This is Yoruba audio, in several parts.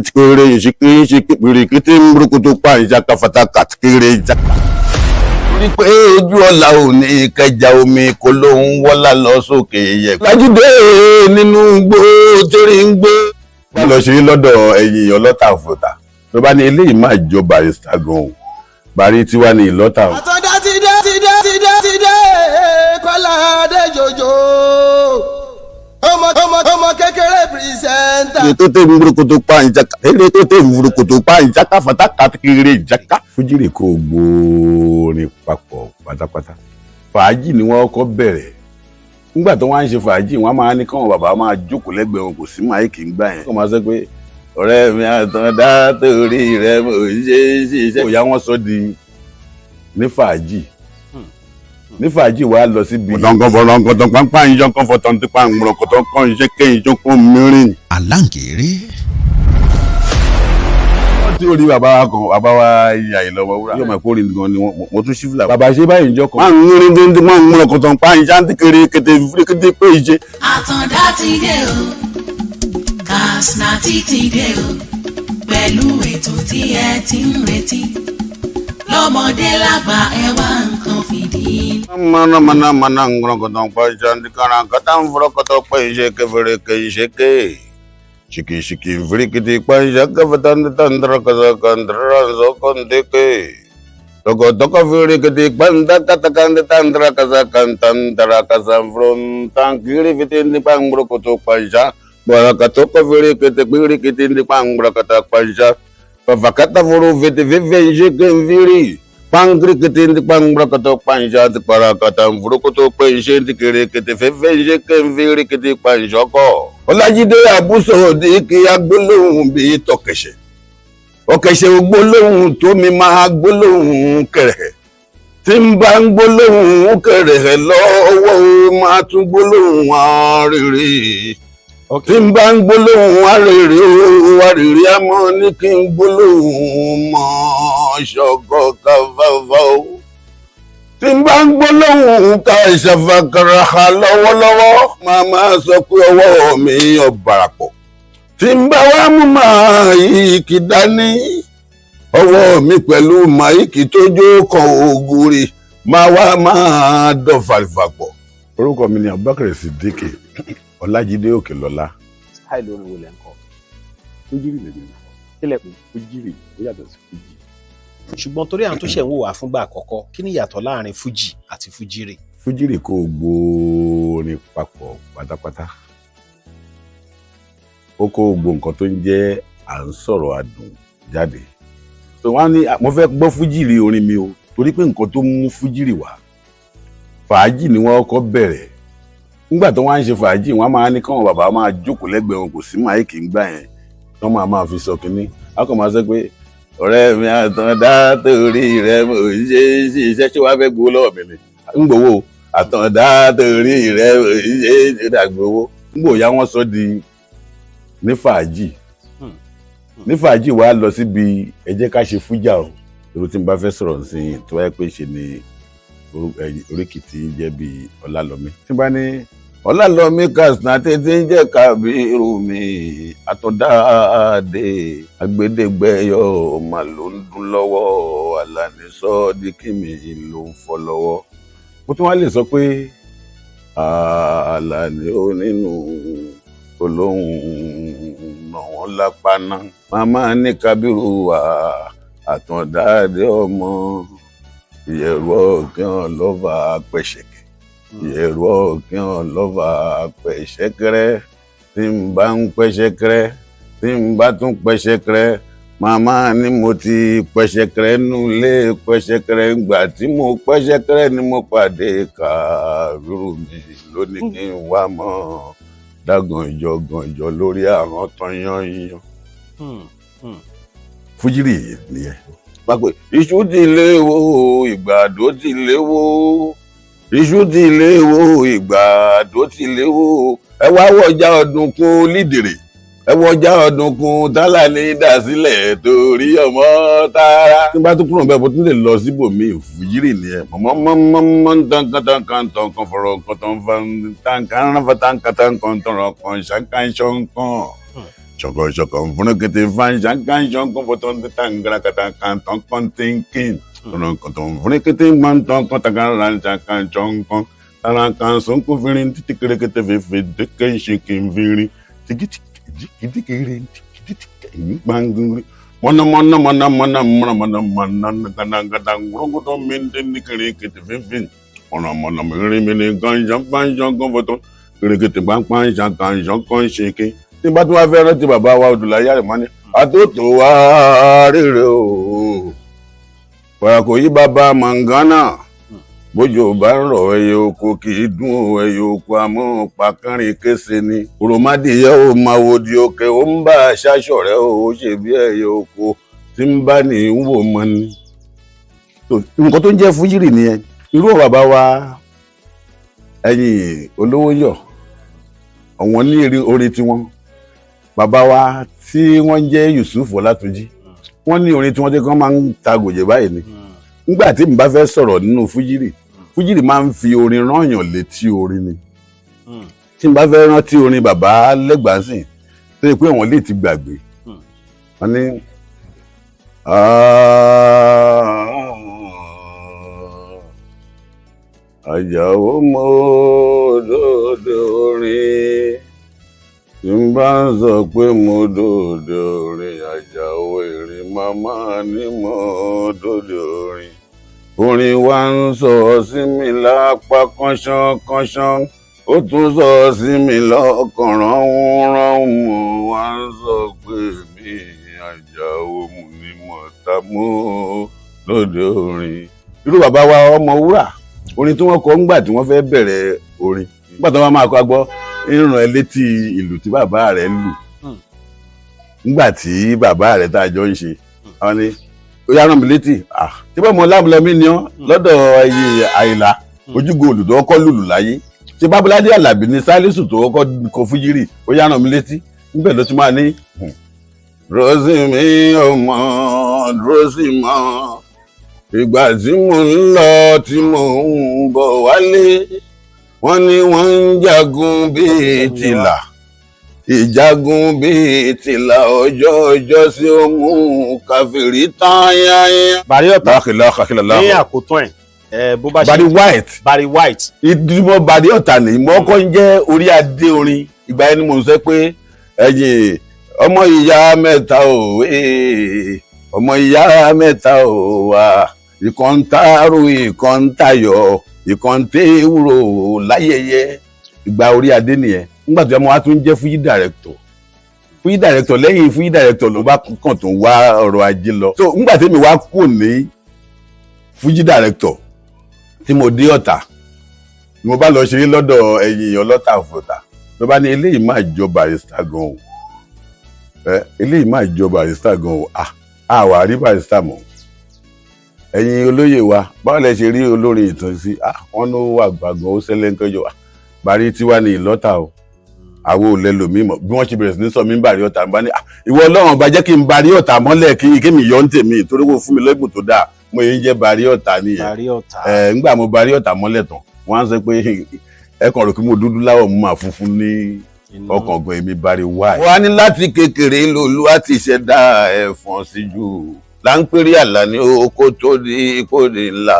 Kere shiki birikiti mburukutu pa ìjàkà fataka kere ìjàkà. Torí pé ojú ọ̀la ò ní kẹjà omi kó lóhun wọ́lá lọ sókè yẹ. Lájúdé nínú igbó torí ń gbé. Bá lọ ṣe lọ́dọ̀ ẹ̀yìn ọlọ́ta òfòtà. Tó bá ní eléyìí máa jọ Barrister gan-an. Bàrí tiwa ní ìlọ́ta. Àtọ́dá ti dé Kọ́lá Adéjòjò. Ọmọ kékeré pírísẹ́ńtà. Èlé tó tẹ̀ mburukutu pa ìjàkà. Èlé tó tẹ̀ mburukutu pa ìjàkà fataka kere ìjàkà. Fújìrì kò gbóòrin papọ̀ pátápátá. Fàájì ni wọ́n kọ́ bẹ̀rẹ̀. Nígbà tó wọ́n á ń ṣe fàájì wọ́n máa ní káwọn bàbá máa jókòó lẹ́gbẹ̀ẹ́ wọn kò sí máìkì ń gbà yẹn. Wọ́n máa sọ pé ọ̀rẹ́ mi Àtàndá torí rẹ̀ mo ṣe iṣẹ́. Ìyá wọn sọ di ní fàájì. Ní fàájì wa lọ síbi. Ọ̀dọ̀ngọ̀dọ̀ pápá ìjọ kan fọ̀tọ̀ ti pa àmúrọ̀kọ̀tọ̀ kan iṣẹ́ kéyìn ìjọ kan mìíràn. Àlàǹkèrè. Wọ́n tí ó rí bàbá wa kan bàbá wa ìyá ìlọ́wọ́ wúrà. Yóò máa kórè gan ni mo tún ṣífìlà. Bàbá ṣe báyìí ìjọ kan. Máa ń rí díndín máa ń múrọ̀kọ̀tọ̀ pa ìṣá ti kéré kété pé ìṣe. Àtàndá ti dé o, Katsina ti dé o, pẹ̀lú ètò tí ẹ ti ń retí. Lọ́mọdé lágbà ẹ wá nǹkan fìdí. Mana múrọ̀kọ̀tọ̀ pa ìṣá ti kára kátà ń fúrọ̀kọ̀tọ̀ pa ìṣe kẹfẹ́rẹ́ kẹ ìṣe ké. Shiki vrikiti pa ìṣá kẹfẹ́tàn tàndàrà kàzàkàndàrà zọkọ̀ndékè. Tọkọtọkọ vrikiti pa ndàkàtàkàndà tàndàrà kàzàkàndàrà kàzàfròn tàǹkìrì fìtì nípa múrọ̀kọ̀tọ̀ pa ìṣá. Bọ̀rọ̀kọ̀tọ̀ vrikiti nípa múrọ̀kọ̀tọ̀ pa ìṣá. Fàfàkàtà fúru fìtì fífẹ́ ìṣe kẹfìrì. Pangrikiti nípa múrọ̀kọ̀tọ̀ pa ìṣá ti parakàtà múrọ̀kọ̀tọ̀ pa ìṣe ti kéré kìtì fífẹ́ ìṣe kẹfìrì kìtì pa ìṣọ́kọ̀. Ọlájídé Àbúsọ̀dé kí agbólóhùn bíi tọkẹ̀ṣẹ̀. Ọ̀kẹ̀ṣẹ̀ ògbólóhùn tó mi máa gbólóhùn kẹrẹ̀. Tí ń bá ń gbólóhùn kẹrẹ̀ lọ́wọ́ máa tún gbólóhùn arèrè. Tí ń bá ń gbólóhùn arèrè àmọ́ ní kí n gbólóhùn mọ́ ṣọ̀kọ̀ káfáfá o. Tí n bá ń gbólóhùn ká ìṣàfàkàrà lọ́wọ́lọ́wọ́ máa máa sọ pé ọwọ́ mi ọ̀bàràpọ̀. Tí n bá wá mú máìkì dání ọwọ́ mi pẹ̀lú máìkì tó jó kan ògùrì máa wá máa dọ̀fàlìfàpọ̀. Orúkọ mi ni Abubakar Siddiq Ọlájídé Òkèlọ́lá. Style orin wo lẹ ń kọ? Fújìrì lè dìbò fún. Kílẹ̀ pé fújìrì ó yàtọ̀ sí fújì. Ṣùgbọ́n torí àwọn tó ṣẹ̀ ń wò wá fúngbà àkọ́kọ́ kí ni ìyàtọ̀ láàrin fújì àti fújìrì? Fújìrì kò gbóòrin papọ̀ pátápátá. Ó kó gbogbo nǹkan tó ń jẹ́ à ń sọ̀rọ̀ àdùn jáde. So wọ́n ní mo fẹ́ gbọ́ fújìrì orin mi o torí pé nǹkan tó mú fújìrì wá. Fàájì ni wọ́n kọ́ bẹ̀rẹ̀. Nígbà tó wọ́n á ń ṣe fàájì wọ́n máa ní káwọn bàbá máa jókòó lẹ́gbẹ̀ẹ́ wọn kò sí máìkì ń gbà yẹn. Wọ́n máa fi sọ kínní. A kàn máa sọ pé ọ̀rẹ́ mi Àtàndá torí rẹ̀ mo ṣe iṣẹ́ tí wàá fẹ́ gbowó lọ́wọ́ mi ni. Ń gbowó Àtàndá torí rẹ̀ mo ṣe ìdàgbowó. Ń gbòòyà wọ́n sọ di ní fàájì. Ní fàájì wàá lọ síbi ẹ jẹ́ ká ṣe fújà o. Èrò tí n bá fẹ́ sọ̀rọ̀ sí i tó wáyé pé ṣe ni oríkì tí ń jẹ́ bíi Ọlálọ́mí. Tí n bá ní Ọlálọ́mí Katsina tètè ń jẹ́ Kábírù mi Àtàndá dé agbẹ́dẹ́gbẹ́yọ̀ mà ló ń dún lọ́wọ́ Àlàní Sọ́díkì mi ló ń fọ́ lọ́wọ́. Mo tún wá lè sọ pé Àlàní ó nínú olóhùn nà wọ́n lápá náà. Màmá ní Kábírù Àtàndá dé ọmọ ìyẹ̀rù ọ̀kẹ́ lọ́fà pẹ̀ṣẹ̀kẹ̀. Ìyẹ̀rù ọ̀kẹ́ lọ́fà pẹ̀ṣẹ̀kẹ̀rẹ̀. Tí n bá ń pẹ̀ṣẹ̀kẹ̀rẹ̀ tí n bá tún pẹ̀ṣẹ̀kẹ̀rẹ̀ màmá ni mo ti pẹ̀ṣẹ̀kẹ̀rẹ̀ nulẹ̀ pẹ̀ṣẹ̀kẹ̀rẹ̀ ńgbà tí mo pẹ̀ṣẹ̀kẹ̀rẹ̀ ni mo pàdé Kábírù mi lónìí kí n wá mọ́ dágànjọ lórí àrùn tán yányán. Fújìrì nìyẹn. Pápẹ́ iṣu ti léwó ìgbàdo ti léwó iṣu ti léwó ìgbàdo ti léwó ẹ wá wọjà ọdúnkún lídèrè ẹ wọjà ọdúnkún tálà ní ìdásílẹ̀ torí ọmọ tààrà. Tí n bá tún kúrò bẹ́ẹ̀ bó tún lè lọ síbòmíì Fújìrì nìyẹn. mọ̀mọ́mọ́mọ́ tán fọ̀rọ̀ kọ̀tàn fan tàǹkàn ráfà tàǹkàn tọ̀rọ̀ kan ṣàǹkàn ṣọ̀ǹkàn Choko choko mvunekete vanja ganjongo boton tangara kata kanton kontinkin. Konton mvunekete manton kontagaran jakan jongon. Tarankan sonko virin titikrekete vefe deke shikin virin. Tikitikiri banguri. Mana kadang rogoto menden dikrekete vefe. Mana mini ganjongo boton. Krekete bangpan jakan jongon shikin. Tí bá tún wá fẹ́ rántí bàbá wa Odùláyé Àrẹ̀mọ ní àtótó wá rere o pàràkò yí bàbá màngánà bójú bá ń rọ̀ ẹyẹ oko kì í dún o ẹyẹ oko àmọ́ pàkánrin kése ni òròmádìyẹ ò máa wo di òkè ó ń bá aṣáṣọ rẹ ó ṣe bí ẹyẹ oko tí ń bá ní ń wò mọ́ ni. nǹkan tó ń jẹ́ fújìrì nìyẹn irú bàbá wa ẹ̀yìn olówó yọ̀ àwọn ní orin tiwọn bàbá wa tí wọ́n jẹ́ Yusuf Ọlátúnjí wọ́n ní orin tí wọ́n tí kan máa ń ta gòjè báyìí ni nígbà tí mo bá fẹ́ sọ̀rọ̀ nínú fújìrì máa ń fi orin rányàn létí orin ni tí mo bá fẹ́ rántí orin bàbá Lẹ́gbàsìn tó yẹ pé wọ́n lè ti gbàgbé wọ́n ní Àjàó mo dòdò orin tí n bá ń sọ pé mo dòdò orin Àjàó èrè màmá ni mo dòdò orin orin wa ń sọ sí mi lápá kánṣán ó tún sọ sí mi lọ́kàn ránhùn mo wá ń sọ pé mi Àjàó mu ni mo ta mo dòdò orin. irú bàbá wa Ọmọwúrà orin tí wọ́n kọ ńgbà tí wọ́n fẹ́ bẹ̀rẹ̀ orin nígbà tí wọ́n máa kọ agbọ́ ìrùn ẹ létí ìlù tí bàbá rẹ̀ lù nígbà tí bàbá rẹ̀ tá a jọ ń ṣe àwọn ni ó yá rán mi létí tí bá mọ lámúlẹ́mí ni ọ́ lọ́dọ̀ ẹyẹ Àyìnlá ojúgo olùdó ọkọ lùlù láyé ṣe Bábúládé Àlàbí ní Sálísù tó kọ́ kọ fújìrì ó yá rán mi létí níbẹ̀ ló tún máa ní Rósìmí ọmọ Rósìmọ ìgbà tí mò ń lọ tí mò ń bọ̀ wálé wọ́n ní wọ́n ń jagun bíi tìlà ìjagun bíi tìlà ọjọ́ sí ó mú káfíìrì tán yáyá. Bàrí Ọ̀tà láàkìlá ní àkótán ẹ̀ bó bá ṣe Bàrí White ìdìbò Bàrí Ọ̀tà ní mọ́kọ́ ń jẹ́ orí adé orin ìgbà yẹn ni mò ń sọ pé ẹ̀yìn ọmọ ìyá mẹ́ta ò ọmọ ìyá mẹ́ta ò wá ìkan ń tààrò ìkan ń tayọ̀ ìkan ń tẹ́wúrò láyẹyẹ ìgbà orí adé nìyẹn nígbà tí ọmọ wa tún jẹ́ fújì dàrẹ́kítọ̀ lẹ́yìn fújì dàrẹ́kítọ̀ ló bá kàn tó wá ọrọ̀ ajé lọ. so nígbà tí mi wá kù ní fújì dàrẹ́kítọ̀ tí mo dé Ọ̀tà ni mo bá lọ ṣeré lọ́dọ̀ ẹ̀yìn Ọlọ́tà Fọ̀tà ló bá ní eléyìí máa jọ Barrister gan o eléyìí máa jọ Barrister gan o àwa rí Barrister mọ́ ẹ̀yin olóyè wa báwo lẹ ṣe rí olórin ìtàn sí wọn ló wà gbàgbọ́n ó ṣẹlẹ̀ ńkẹjọ wa Bàrí tiwa ní Ìlọ́tà o àwọn ò lẹ́lòmíì mọ̀ bí wọ́n ṣe bẹ̀rẹ̀ sí ní sọ mí Bàrí Ọ̀tà bá ní ìwọ Ọlọ́run ọba jẹ́ kí n Bàrí Ọ̀tà mọ́lẹ̀ kí mi yọ ń tèmi torí kò fún mi lẹ́gbùn tó dáa mo yẹn jẹ́ Bàrí Ọ̀tà nìyẹn ńgbà mo Bàrí Ọ̀tà mọ́lẹ̀ tán wọ́n á sọ pé ẹ kàn rò kí mo dúdú láwọ̀ mo máa funfun ní ọkàn gan èmi Bàrí White. wọ́n á ní láti kékeré lòlú àti ìṣẹ̀dá ẹ̀fọn síjú láńpẹ́rì àlà ní oko tó di ìkórè ńlá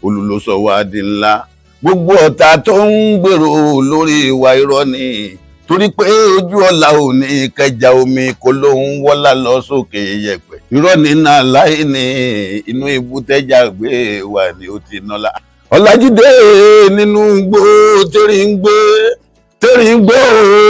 olùlọ́sọ wa di ńlá gbogbo ọ̀tá tó ń gbèrò lórí ìwà irọ́ ni torí pé ojú ọ̀la ò ní kẹjà omi kó ló ń wọ́lá lọ sókè yẹ̀pẹ̀ irọ́ ní náà láì ní inú ibùtẹ́jà gbé wà ní ó ti nọ́lá. Ọlájídé nínú gbó tẹ́rì ń gbé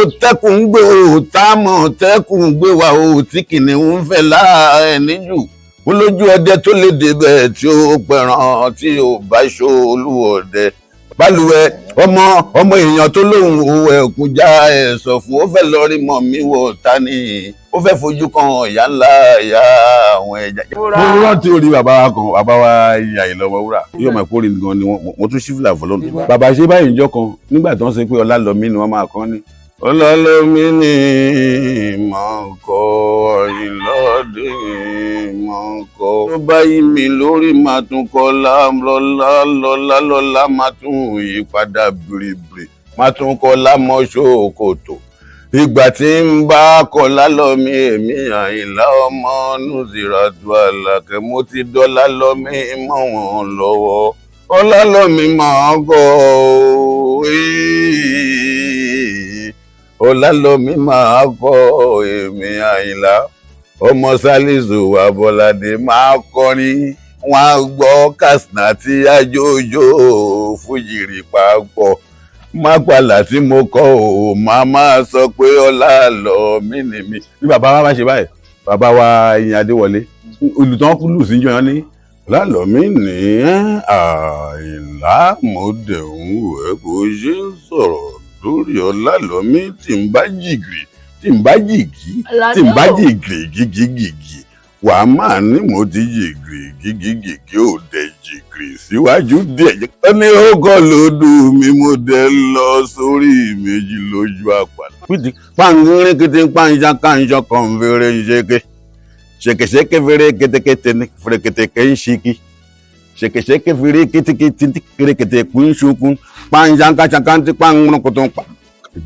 o tẹ́kùn ń gbé o táàmọ̀ tẹ́kùn ń gbé wa o tí kìnìún ń fẹ́ láàárẹ̀ níjù ó lójú ọdẹ tó lè débẹ̀ tí ó pẹ̀ràn tí ó bá ṣó olúọdẹ balùwẹ̀ ọmọ èèyàn tó lóun òwò ẹ̀kún já ẹ̀ sọ fún ó fẹ́ lọ rí mọ̀ mí wọ̀ ta ni ó fẹ́ fojú kan ìyá ńlá ìyá àwọn ẹja. mo rántí orí bàbá wa ìyá Ọmọwúrà yóò máa kórè gan ni mo tún ṣífìlà fọlọ́nù. bàbá ṣe báyìí níjọ́ kan nígbà tó ń ṣe pé Ọlálọ́mí ni wọ́n máa kọ́ ni. Ọlálọ́mí ni mọ̀ kọ́ Àyìnládé mọ̀ kọ́. tó bá yí mi lórí máa tún kọ́ lọ́lá máa tún yí padà bìrìbìrì máa tún kọ́ lámọ́ṣọ́ kòtò ìgbà tí ń bá kọ lálọ́mí èmi Àyìnlá ọmọ Nùsíràtù Àlàkẹ́ mo ti dọ́là lọ́mí mọ́ wọn lọ́wọ́ ọlálọ́mí máa gọ́ ọlálọ́mí máa gọ́ èmi Àyìnlá ọmọ Sálísù Abọ́ládé máa kọrin wọn á gbọ́ Katsina tí ajójó fújìrì papọ̀ mápàlà tí mo kọ ò máa máa sọ pé Ọlálọ́mí ni mi. bí bàbá wa bá ṣe báyìí bàbá wa Ìyìn Adéwọlé olùtàn kúlù sí jọyàn ní Ọlálọ́mí ní Àyìnlá mọdẹhùn ẹ kò ṣe ń sọ̀rọ̀ lórí Ọlálọ́mí tí ń bá jìgì tí ń bá jìgì gígí wàá máa ní mo ti jìgì gígí ò dẹ̀ jìgì síwájú díẹ̀ ó ní ó kọ́ lódù mi mo dẹ̀ lọ sórí méjì lójú àpàlà. pété pàǹgírín kété pàǹjà kàǹjọ kan fèrè ṣèké ṣèkèṣèké fèrè kétékété ní fèrè kétéké ń ṣíkí ṣèkèṣèké fèrè kétékété ní fèrè kétéké ń ṣokùn pàǹjà kàṣàkántì pàǹgírín kòtò ń pa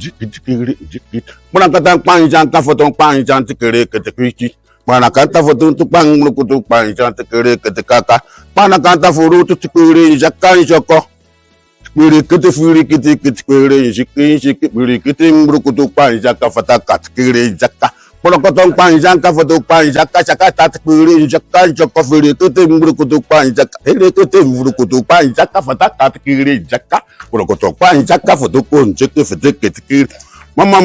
jìkìtìkìrì jìkìtì pàǹkàtà pàǹjà káfọ̀tò pàǹjà ti kéré kétékété panakanta foto tu panglo kutu pancha tekere ketekaka panakanta furu tu tikere jaka joko tikere kete furi kete tikere jiki furi kete mbrukutu pancha kafata tikere jaka polokoton pancha kafoto pancha kachaka tikere jaka joko furi kete mbrukutu pancha hele kete mbrukutu pancha kafata tikere jaka polokoton pancha kafoto konche kete tikere mama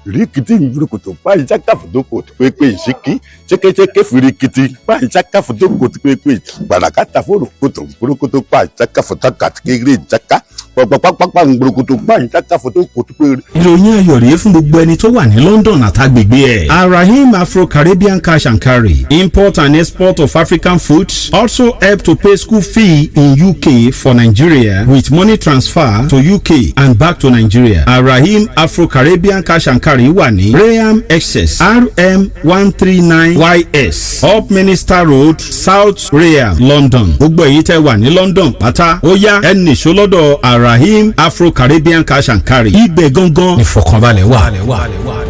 rikiti mvurukutu panjaka fudoko tukwepe shiki cheke furikiti panjaka fudoko tukwepe barakata furukutu mvurukutu panjaka futaka tikiri jaka pàpàpàpà mvurukutu panjaka fudoko tukwepe. ìròyìn ayọ̀ rèé fún gbogbo ẹni tó wà ní London àtàgbègbè ẹ̀. Arahim Afro-Caribbean Cash and Carry import and export of African foods also help to pay school fee in UK for Nigeria with money transfer to UK and back to Nigeria. Arahim Afro-Caribbean Cash and Carry wà ní Graham Excess RM 139YS Up Minister Road South Graham London. gbogbo èyí tẹ́ wà ní London pátá ó yá ẹnì ṣọlọ́dọ̀ Arahim Afro-Caribbean Cash and Carry ibẹ̀ gangan ìfọ̀kànbalẹ̀ wà.